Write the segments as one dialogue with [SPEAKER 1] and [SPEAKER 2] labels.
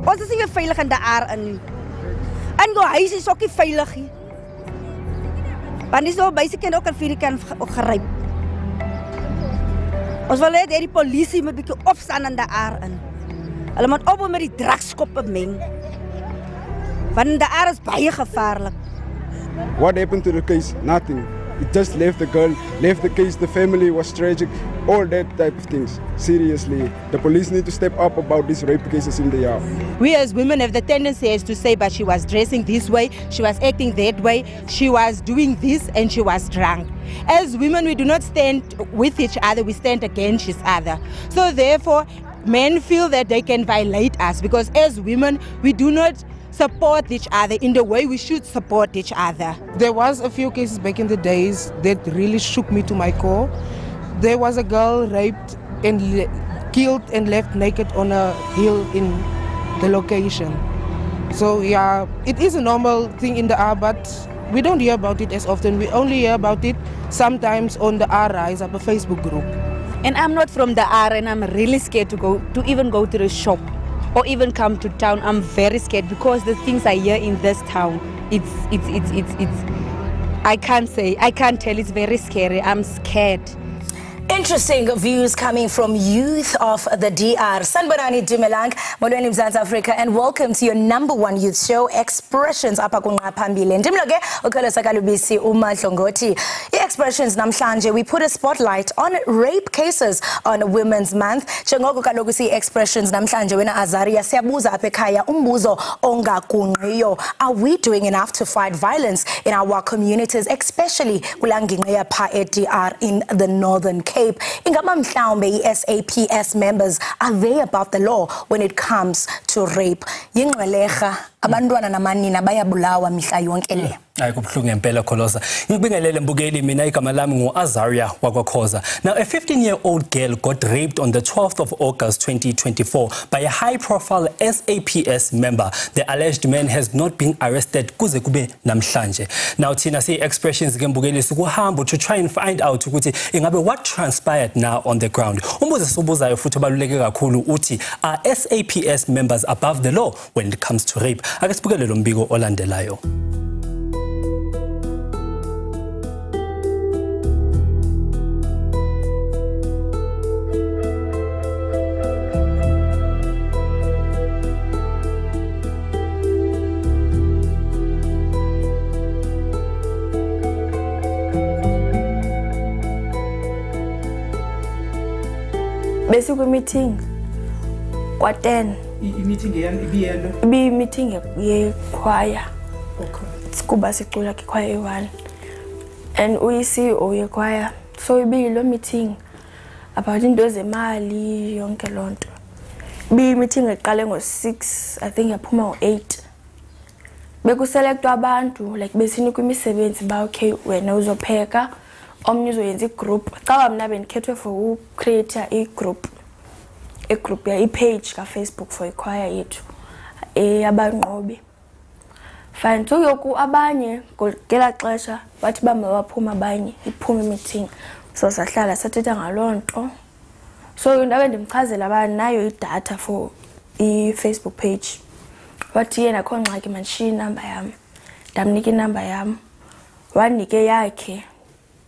[SPEAKER 1] Ons is nie veilig in die aar in nie. En jou huis is ook nie veilig nie. Want dis nou basically ook al 4 kan geryp. Ons wil hê dat die polisie moet bietjie opstaan in die aar in. Hulle moet op met die drugskoppe meng. Want die aar is baie gevaarlik.
[SPEAKER 2] What happened to the case? Nothing. It just left the girl, left the case, the family was tragic, all that type of things. Seriously, the police need to step up about these rape cases in the yard.
[SPEAKER 3] We as women have the tendency to say, but she was dressing this way, she was acting that way, she was doing this and she was drunk. As women, we do not stand with each other, we stand against each other. So therefore, men feel that they can violate us because as women, we do not support each other in the way we should support each other.
[SPEAKER 4] There was a few cases back in the days that really shook me to my core. There was a girl raped and killed and left naked on a hill in the location. So yeah, it is a normal thing in the R, but we don't hear about it as often. We only hear about it sometimes on the R Rise Up, a Facebook group.
[SPEAKER 5] And I'm not from the R, and I'm really scared to even go to the shop or even come to town. I'm very scared because the things I hear in this town, it's I can't tell, it's very scary. I'm scared.
[SPEAKER 6] Interesting views coming from youth of the DR. Sanbarani Dumelang, Molweni Mzansi Africa, and welcome to your #1 youth show, Expressions Apha kunqa phambili. Ndimloke ukholo sakalubisi uMahlongoti. Expressions namhlanje, we put a spotlight on rape cases on Women's Month. Njengoko kaloku Expressions namhlanje wena Azaria siyabuza apha ekhaya umbuzo ongagungqiyo. Are we doing enough to fight violence in our communities, especially kula ngingqi yapha eDR in the Northern Cape? Ingaba mhlawumbe SAPS members, are they above the law when it comes to rape? Yingqeleja abantwana namanina bayabulawa mihla yonke le.
[SPEAKER 7] Hayi kubhlungu ngempela Kholosa. Ngibingelele mbukeli mina igama lami nguAzaria wakwaKhoza. Now a 15-year-old girl got raped on the 12th of August 2024 by a high-profile SAPS member. The alleged man has not been arrested kuze kube namhlanje. Now thina Expressions ke mbukeli sikuhamba to try and find out ukuthi ingabe what transpired now on the ground. Umbuzo sobuzayo futhi obaluleke kakhulu uthi are SAPS members above the law when it comes to rape? Ake sibukele lo mbiko olandelayo.
[SPEAKER 8] Basic meeting kwa 10.
[SPEAKER 4] Meeting yeyalo.
[SPEAKER 8] Bi meeting ye choir. Okay. Sikuba sicula ke choir 1. And uyi-CEO ye choir. So ibi lo meeting about into zemali yonke lonto. Bi meeting eqale ngo6, I think yaphuma ngo8. Bekuselectwa abantu like besinikwa imisebenzi ba okay wena uzopheka. Omnye uzoyenza igroup. Xa mina bendikhethwe for create a group ya i-page ka Facebook for ichoir yethu abanqobi. Fine, so yoku abanye ngela xesha bathi bamabaphuma abanye iphuma meeting. So sahlala sathetha ngalonto. So ndabe ndimchazela abanye nayo idata for i-Facebook page. Wathi yena akho ngxaki mandishi inamba yami. Ndamnika inamba yami. Wanike yakhe.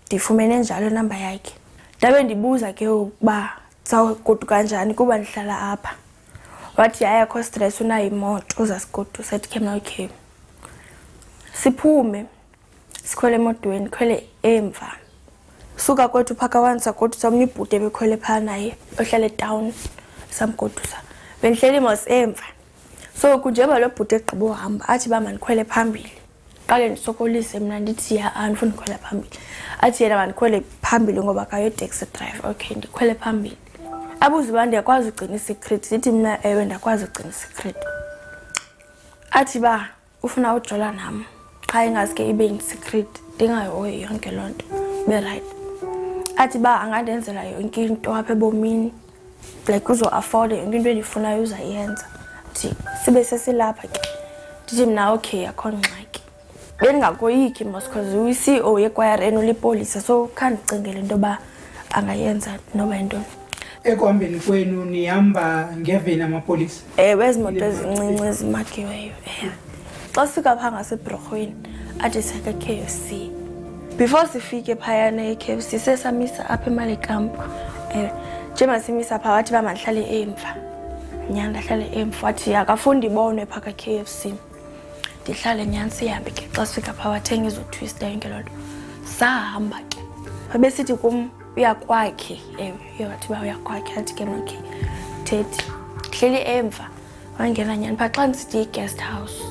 [SPEAKER 8] Ndifumene njalo inamba yakhe. Ndabe ndibuza ke ukuba sawugodu kanjani kuba ndihlala apha. Wathi ayakho stress unayo imoto uzasigodu sathi ke mna okay. Siphume. Sikhwele emotweni, khwele emva. Suka kwethu phaka wansa kodwa samnye ibhuti bekhwele pha naye ohlala town samgodusa. Bendihleli mos emva. So kunjeba lo bhuti egqiba uhamba athi ba mandikhwele phambili. Qale ndisokolise mina ndithi ya andifuni ukukhwela phambili. Athi yena mandikhwele phambili ngoba kayo taxi driver. Okay, ndikhwele phambili. abuze uba ndiyakwazi ugcina isecret ndithi mna ewe ndakwazi ugcina isecret athi ba ufuna ujola nam xa ingaske ibe yisecret ndingayihoyi yonke loo nto be right athi ba angandenzela yonke into apha ebomini like uzo-afford yonke into endifunayo uzayenza ndithi sibe sesilapha ke ndithi mna okay akho ngxaki bendingakoyiki mos because uyi-CEO yekwayara enolipolisa so khandicingele into yoba angayenza noba yintoni.
[SPEAKER 9] Ekuhambeni kwenu nihamba ngeveni amapolisa?
[SPEAKER 8] Ewe, ezi moto ezincinci ezimakiweyo. Xa sifika phaa ngaseBhurhweni athi siyaka KFC. Before sifike phayana eKFC sesamisa apha eMalikamp. Njeba simisa phaa wathi ba mandihlale emva. Nyana ndahlale emva wathi akafuni ndibonwe phaa kaKFC. Ndihlale nyana sihambe ke xa sifika phaa wathenga izo twister yonke loo nto. Sahamba ke. Babesithi kum uyakwakhe wathi ba uyakwakhe athi ke okay thethi hleli emva wangena nyani phaa xa ndisithi guest house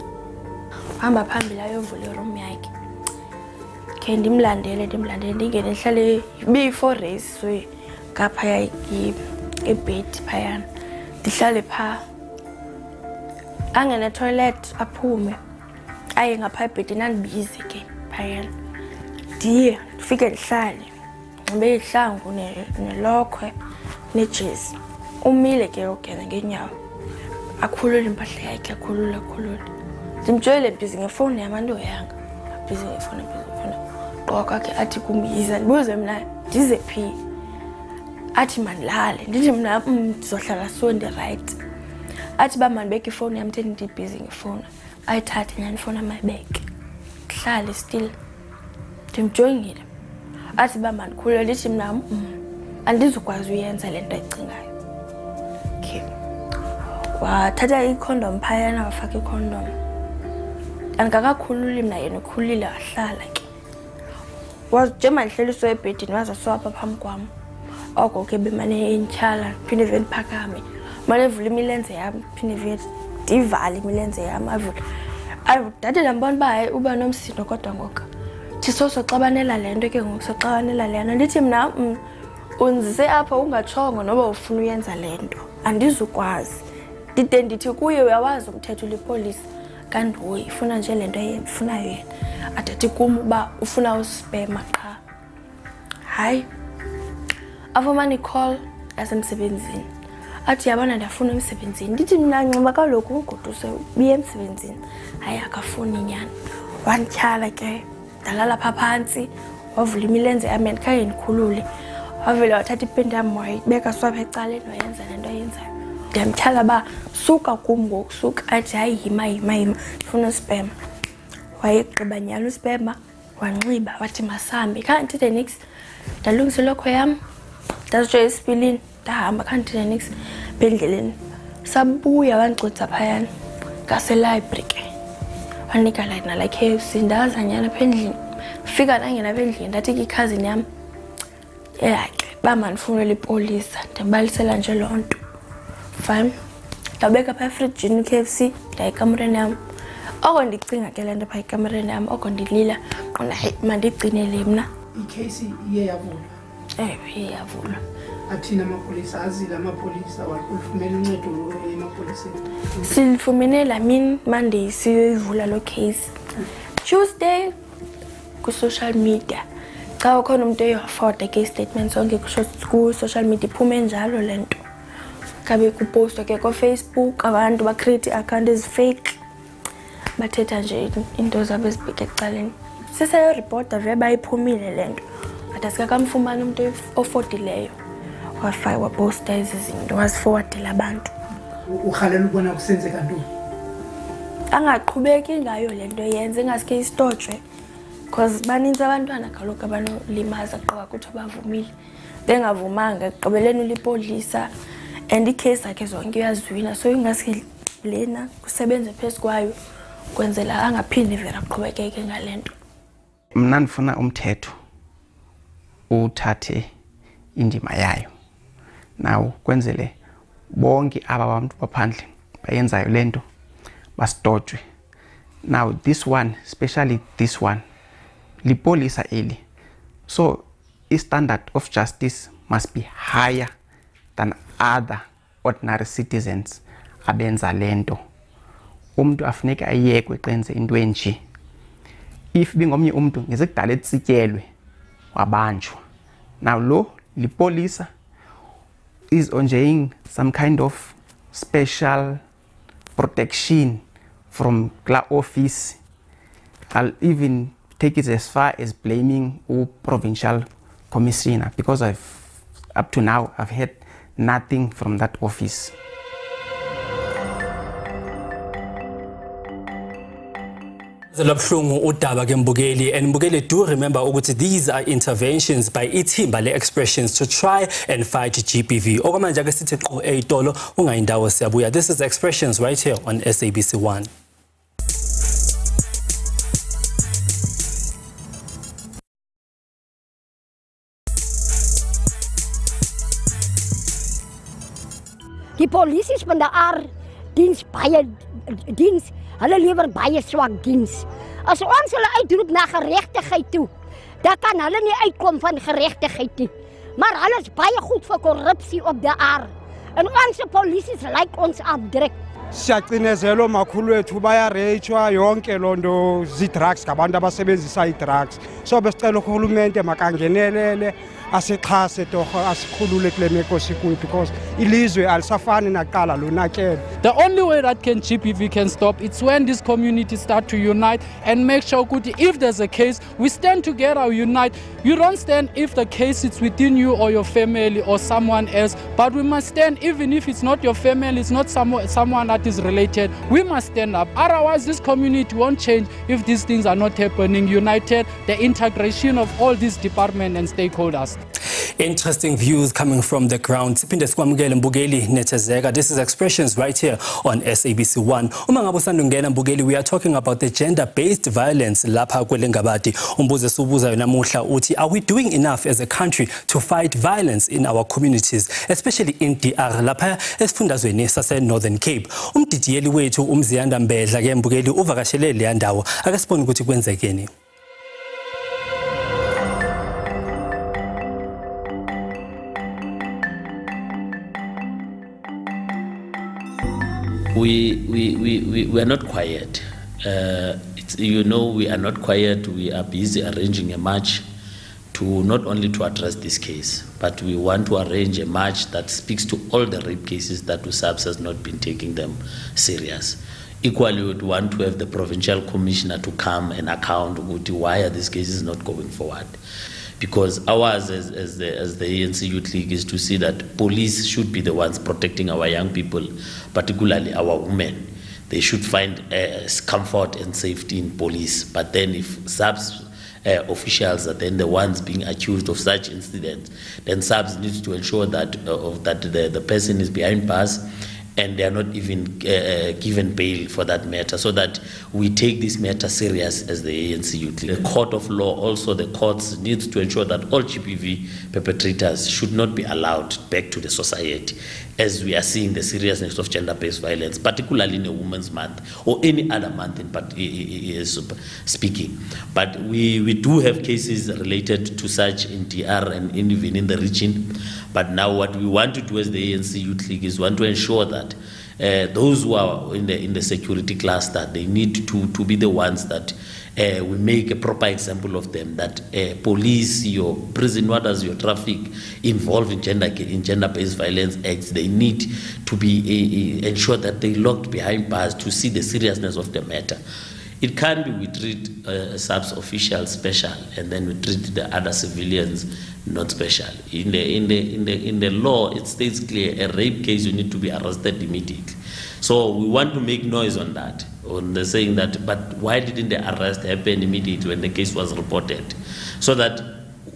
[SPEAKER 8] hamba phambili ayovula iroom yakhe ke ndimlandele ndingene ndihlale before race so ngapha ebed phayana ndihlale phaa angene toilet aphume aye ngapha ebhedini andibize ke phayana ndiye ndifike ndihlale ngibe ihlangu nelokhwe nejezi umile ke ogena ngenyawo akhulula impahla yakhe akhulula ndimjoyele busy ngefoni yabantu oyanga busy ngefoni qoka ke athi kumbiza ndibuze mina ndize phi athi mandilale ndithi mina ndizohlala so ndi right athi ba mandibeke ifoni yami ndi busy ngefoni ayithathe nyani ifoni amayibeke hlale still ndimjoyingile athi ba mandikhulule lithi mina andizukwazi uyenza lento ayicingayo okay wathatha icondom phayana wafaka icondom angakakhululi mina yena ukhulile wahlala ke wajema ndihleliswe ebhedini waza swapha phambi kwam oko ke bemane entyhala phinde vele phakame manje evula imilenze yami phinde vele divale imilenze yami avudade lambona ba uba nomsindo kodwa ngoku thisoso xabanela lento ke ngoku soxabanela lena ndithi mina unzise apha ungatshongo noba ufuna uyenza lento andizukwazi ndide ndithi kuye uyawazi umthetho lipolice kanti hoyi ifuna nje lento eyifunayo yena adathi kum uba ufuna uspema qha hayi avumani call yasemsebenzini athi yabona ndafuna emsebenzini ndithi mina nxiba kaloku ugoduse ubiye emsebenzini hayi akafuni nyani wantyhala ke dalala phaa phantsi wavula imilenze yami andikhaye ndikhulule wavele wathatha ipenti yam wayibeka swapha ecaleni wayenza le nto ayenzayo ndiyamtyhala ba suka kum ngoku suka athi hayi yima ndifuna uspema wayegqiba nyani uspema wanxiba wathi masambe kanti the next ndalungisa ilokho yam ndazitsho esipilini ndahamba kanti the next bendleleni sabuya wandicutsa phayana ngaselibrary ke wanika like nala KFC ndaza nyana pha endlini fika nangena apha endlini ndathi ke ikhazini yam ba mandifunela ipolisa ndibalisela nje loo nto fine ndabeka phaa efrijini KFC ndayikamreni yam oko ndicinga ke le nto phaa ikamereni yam oko ndilila qona mandigcinele mna
[SPEAKER 9] ikheyisi iye yavulwa
[SPEAKER 8] iye yavulwa
[SPEAKER 9] athina amapolisa azile amapolisa walifumene uncedo emapoliseni
[SPEAKER 8] silifumene la mini Monday siyoyivula lo case Tuesday ku-social media xa ukhona umuntu eyoaforda ke statement sonke ku-social media iphume njalo le nto kabe kupostwa ke ko-Facebook abantu bacreate i-account ezifake bathetha nje into zabo ezibheke ecaleni siseyoripota vele bayiphumile le nto kade sikakamfumana umuntu ofodileyo waposta ezi zinto waziforwardela abantu
[SPEAKER 9] urhalela ubona kusenzeka ntoni
[SPEAKER 8] angaqhubeki ngayo le nto yenze ingaske istotshwe because baninzi abantwana kaloku abanolimaza qoba kuthi bavumile bengavumanga ekugqibeleni ulipolisa and ikhesi yakhe zonke uyaziwina so ingaske lena kusebenze phezu kwayo kwenzela angaphindi vele aqhubekeke ngale nto.
[SPEAKER 10] Mna ndifuna umthetho uthathe indima yayo nawo kwenzele bonke aba bantu baphandle bayenzayo lento bastotshwe. Now this one, especially this one, lipolisa eli, so the standard of justice must be higher than other ordinary citizens abenza lento. Umuntu afuneka ayekwe xenze into enje. If bingomnye umuntu ngeze kudala etsityelwe wabanjwa. Now lo lipolisa is enjoying some kind of special protection from the office. I'll even take it as far as blaming a provincial commissioner, because up to now I've heard nothing from that office.
[SPEAKER 7] And Mbukeli, do remember ukuthi these are interventions by ithimba le-expressions to try and fight GBV. This is Expressions right here on SABC 1.
[SPEAKER 11] Die polisie van die AR diens baie diens. Hulle lewer baie swak diens. As ons hulle uitroep na geregtigheid toe, dan kan hulle nie uitkom van geregtigheid nie. Maar hulle is baie goed vir korrupsie op die AR. En ons polisie lyk ons afdruk.
[SPEAKER 2] Siyacinezela omakhulu wethu bayareyitshwa yonke lonto zi-drugs ngabantu abasebenzisa i-drugs. So besicela uhulumende makangenelele asixhase torho asikhulule kule meko sikuyo, because ilizwe alisafani naqala lonakele.
[SPEAKER 12] The only way that GBV can stop, it's when these communities start to unite and make sure if there's a case, we stand together, we unite. You don't stand if the case is within you or your family or someone else, but we must stand even if it's not your family, it's not someone that is related. We must stand up. Otherwise, this community won't change if these things are not happening. United, the integration of all these departments and stakeholders.
[SPEAKER 7] Interesting views coming from the ground. This is Expressions right here on SABC 1. We are talking about the gender-based violence. Are we doing enough as a country to fight violence in our communities, especially in DR Northern Cape? Umdidiyeli wethu umziyanda mbedla ke Mbukeli uvakashele le ndawo akasibona ukuthi kwenzekeni.
[SPEAKER 13] We are not quiet. You know, we are not quiet. We are busy arranging a march to not only to address this case, but we want to arrange a march that speaks to all the rape cases that Saps has not been taking them serious. Equally, we would want to have the provincial commissioner to come and account why are these cases not going forward. Because ours as the ANC Youth League is to see that police should be the ones protecting our young people, particularly our women. They should find comfort and safety in police. But then if Saps officials are then the ones being accused of such incidents, then Saps needs to ensure that, the person is behind bars and they are not even given bail for that matter, so that we take this matter serious as the ANC Youth League. The court of law, also the courts, needs to ensure that all GBV perpetrators should not be allowed back to the society, as we are seeing the seriousness of gender-based violence, particularly in a Women's Month or any other month speaking. But we do have cases related to such in DR and even in the region. But now what we want to do as the ANC Youth League is want to ensure that those who are in the security cluster, they need to be the ones that we make a proper example of them, that police, your prison warders, your traffic involved in gender-based violence acts, they need to be ensure that they locked behind bars to see the seriousness of the matter. It can't be we treat Saps officials special and then we treat the other civilians not special. In the law, it states clear, a rape case you need to be arrested immediately. So we want to make noise on that, on the saying that, but why didn't the arrest happen immediately when the case was reported? So that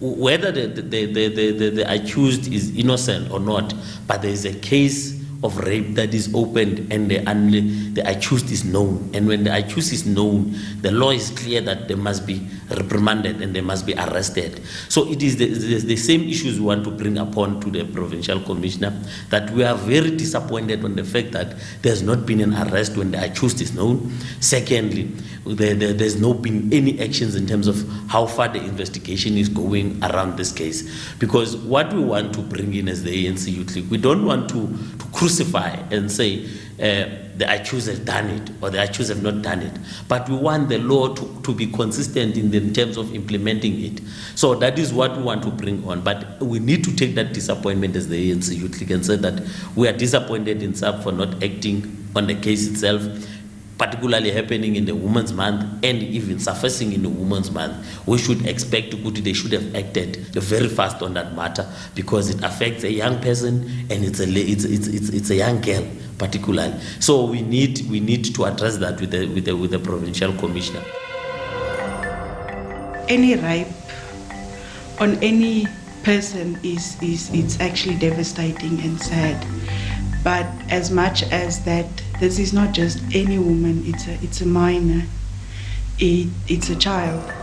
[SPEAKER 13] whether the accused is innocent or not, but there is a case of rape that is opened and the accused is known. And when the accused is known, the law is clear that they must be reprimanded and they must be arrested. So it is the same issues we want to bring upon to the Provincial Commissioner, that we are very disappointed on the fact that there's not been an arrest when the accused is known. Secondly, there's not been any actions in terms of how far the investigation is going around this case. Because what we want to bring in as the ANC Youth League, we don't want to crucify and say the accused has done it or the accused have not done it, but we want the law to be consistent in terms of implementing it. So that is what we want to bring on, but we need to take that disappointment as the ANC Youth League and say that we are disappointed in SAP for not acting on the case itself, particularly happening in the Women's Month and even surfacing in the Women's Month. We should expect they should have acted very fast on that matter, because it affects a young person and it's a young girl particularly. So we need to address that with the Provincial Commissioner.
[SPEAKER 14] Any rape on any person it's actually devastating and sad. But as much as that, this is not just any woman, it's a minor, it's a child.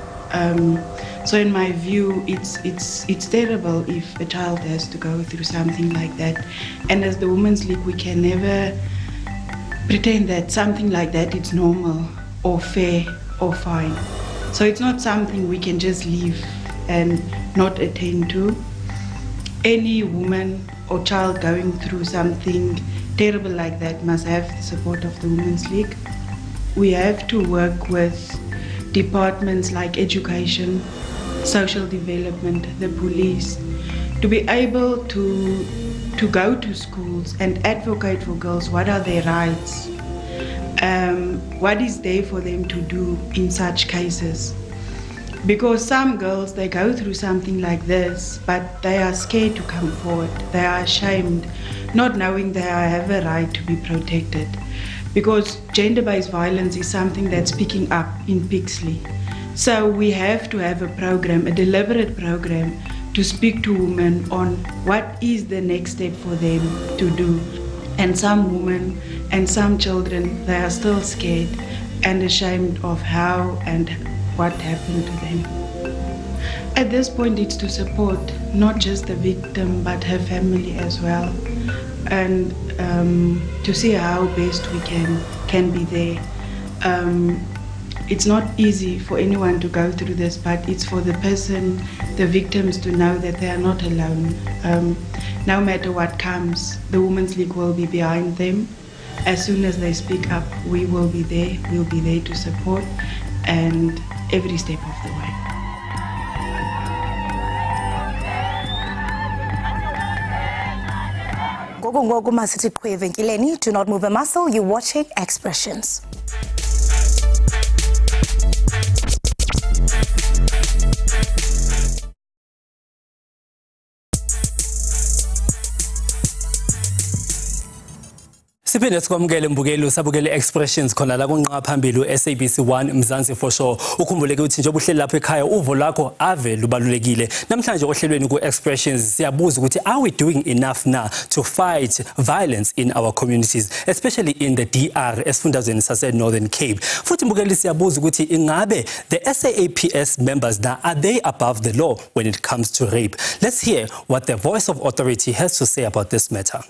[SPEAKER 14] So in my view, it's terrible if a child has to go through something like that. And as the Women's League, we can never pretend that something like that is normal or fair or fine. So it's not something we can just leave and not attend to. Any woman or child going through something terrible like that must have the support of the Women's League. We have to work with departments like education, social development, the police, to be able to go to schools and advocate for girls. What are their rights? What is there for them to do in such cases? Because some girls, they go through something like this, but they are scared to come forward. They are ashamed, not knowing they have a right to be protected. Because gender-based violence is something that's picking up in Pixley. So we have to have a program, a deliberate program, to speak to women on what is the next step for them to do. And some women and some children, they are still scared and ashamed of how and what happened to them. At this point, it's to support not just the victim, but her family as well, and to see how best we can be there. It's not easy for anyone to go through this, but it's for the person, the victims, to know that they are not alone. No matter what comes, the Women's League will be behind them. As soon as they speak up, we will be there. We'll be there to support, and every step of the way.
[SPEAKER 6] Do not move a muscle. You're watching Expressions.
[SPEAKER 7] Siphinde sikwamukele mbukeli usabukele Expressions khona la kunqa phambili SABC 1 Mzansi for sure. Ukhumbuleke ukuthi nje obuhleli lapha ekhaya uvo lakho ave lubalulekile. Namhlanje ohlelweni ku Expressions siyabuza ukuthi are we doing enough now to fight violence in our communities, especially in the DR esifundazweni sase Northern Cape. Futhi mbukeli siyabuza ukuthi ingabe the SAPS members now, are they above the law when it comes to rape? Let's hear what the Voice of Authority has to say about this matter.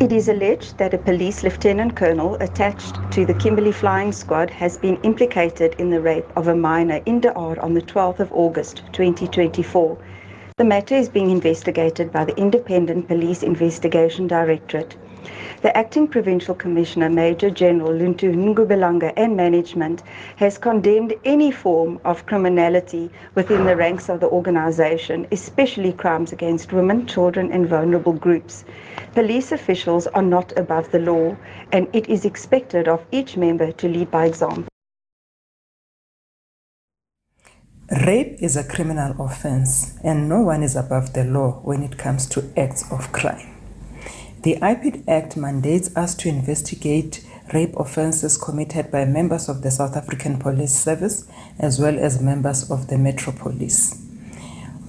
[SPEAKER 15] It is alleged that a police lieutenant colonel attached to the Kimberley Flying Squad has been implicated in the rape of a minor in DR on the 12th of August 2024. The matter is being investigated by the Independent Police Investigation Directorate. The Acting Provincial Commissioner, Major General Luntu Ngubelanga, and management has condemned any form of criminality within the ranks of the organization, especially crimes against women, children, and vulnerable groups. Police officials are not above the law, and it is expected of each member to lead by example.
[SPEAKER 16] Rape is a criminal offense, and no one is above the law when it comes to acts of crime. The IPID Act mandates us to investigate rape offences committed by members of the South African Police Service as well as members of the Metro Police.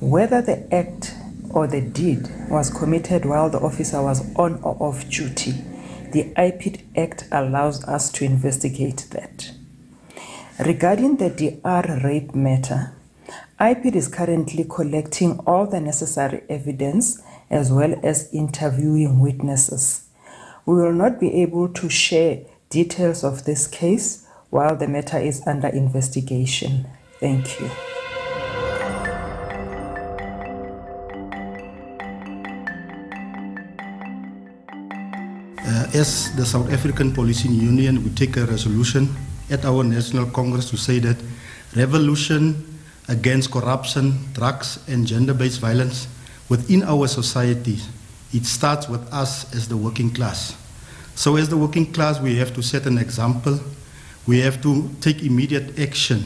[SPEAKER 16] Whether the Act or the deed was committed while the officer was on or off duty, the IPID Act allows us to investigate that. Regarding the DR rape matter, IPID is currently collecting all the necessary evidence as well as interviewing witnesses. We will not be able to share details of this case while the matter is under investigation. Thank you.
[SPEAKER 17] As the South African Policing Union, we take a resolution at our National Congress to say that revolution against corruption, drugs, and gender-based violence within our society, it starts with us as the working class. So as the working class, we have to set an example. We have to take immediate action.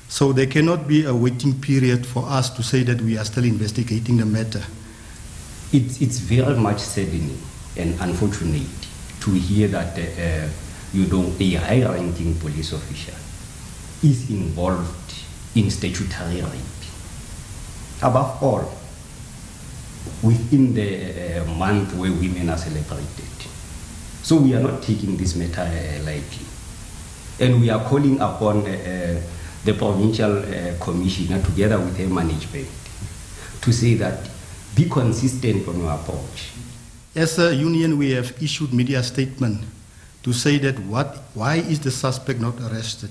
[SPEAKER 17] So there cannot be a waiting period for us to say that we are still investigating the matter.
[SPEAKER 18] It's very much saddening and unfortunate to hear that a high-ranking police official is involved in statutory rape. Above all, within the month where women are celebrated. So we are not taking this matter lightly. And we are calling upon the provincial commissioner together with her management to say that be consistent on your approach.
[SPEAKER 17] As a union, we have issued media statement to say that why is the suspect not arrested?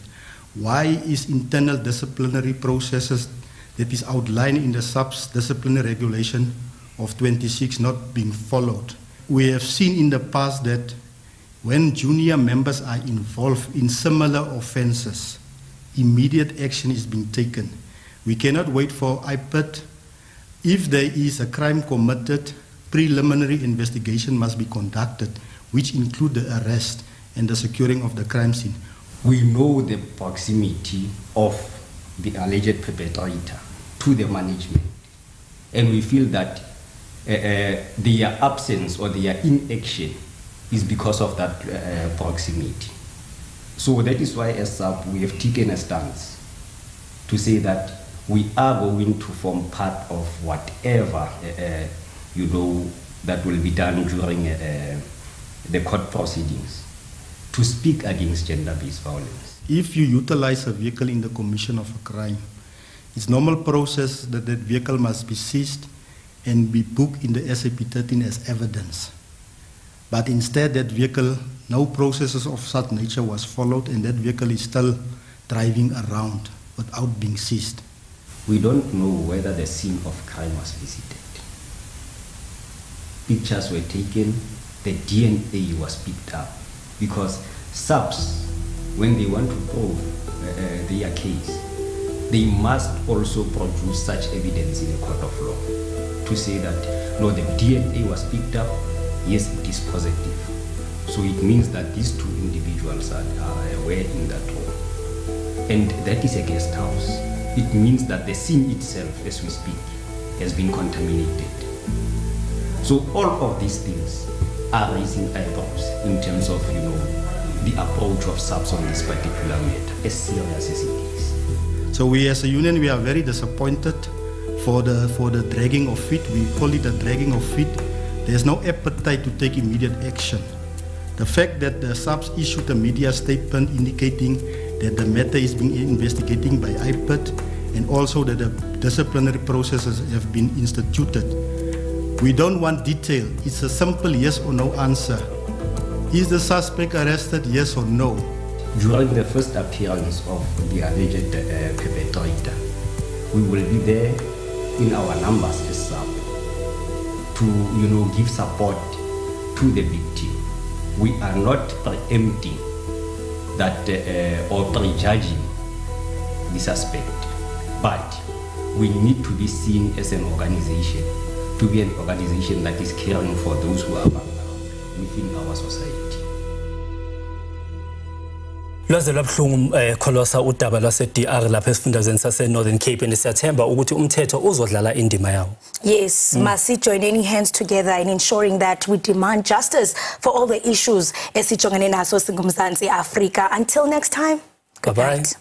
[SPEAKER 17] Why is internal disciplinary processes that is outlined in the Saps disciplinary regulation of 26 not being followed? We have seen in the past that when junior members are involved in similar offenses, immediate action is being taken. We cannot wait for IPID. If there is a crime committed, preliminary investigation must be conducted, which include the arrest and the securing of the crime scene.
[SPEAKER 18] We know the proximity of the alleged perpetrator to the management, and we feel that their absence or their inaction is because of that proximity. So that is why as SAP we have taken a stance to say that we are going to form part of whatever that will be done during the court proceedings to speak against gender-based violence.
[SPEAKER 17] If you utilize a vehicle in the commission of a crime, it's normal process that that vehicle must be seized and be booked in the SAP 13 as evidence. But instead that vehicle, no processes of such nature was followed, and that vehicle is still driving around without being seized.
[SPEAKER 18] We don't know whether the scene of crime was visited. Pictures were taken, the DNA was picked up, because Saps, when they want to prove their case, they must also produce such evidence in a court of law to say that, no, the DNA was picked up, yes, it is positive. So it means that these two individuals are aware in that law. And that is a guest house. It means that the scene itself, as we speak, has been contaminated. So all of these things are raising eyebrows in terms of, the approach of SAPS on this particular matter, as serious as it is.
[SPEAKER 17] So we as a union, we are very disappointed for the dragging of feet. We call it a dragging of feet. There's no appetite to take immediate action. The fact that the SAPS issued a media statement indicating that the matter is being investigated by IPID and also that the disciplinary processes have been instituted. We don't want detail. It's a simple yes or no answer. Is the suspect arrested, yes or no?
[SPEAKER 18] During the first appearance of the alleged perpetrator, we will be there in our numbers as SAP to give support to the victim. We are not preempting that or prejudging the suspect, but we need to be seen as an organization, to be an organization that is caring for those who are vulnerable within our society.
[SPEAKER 7] Lwaze lwabhlungu Kholosa udaba lwase-DR lapha esifundazweni sase-Northern Cape, and siyathemba ukuthi umthetho uzodlala indima yawo.
[SPEAKER 6] Yes, must joining hands together in ensuring that we demand justice for all the issues esijongene naso singumzantsi Afrika. Until next time, good night.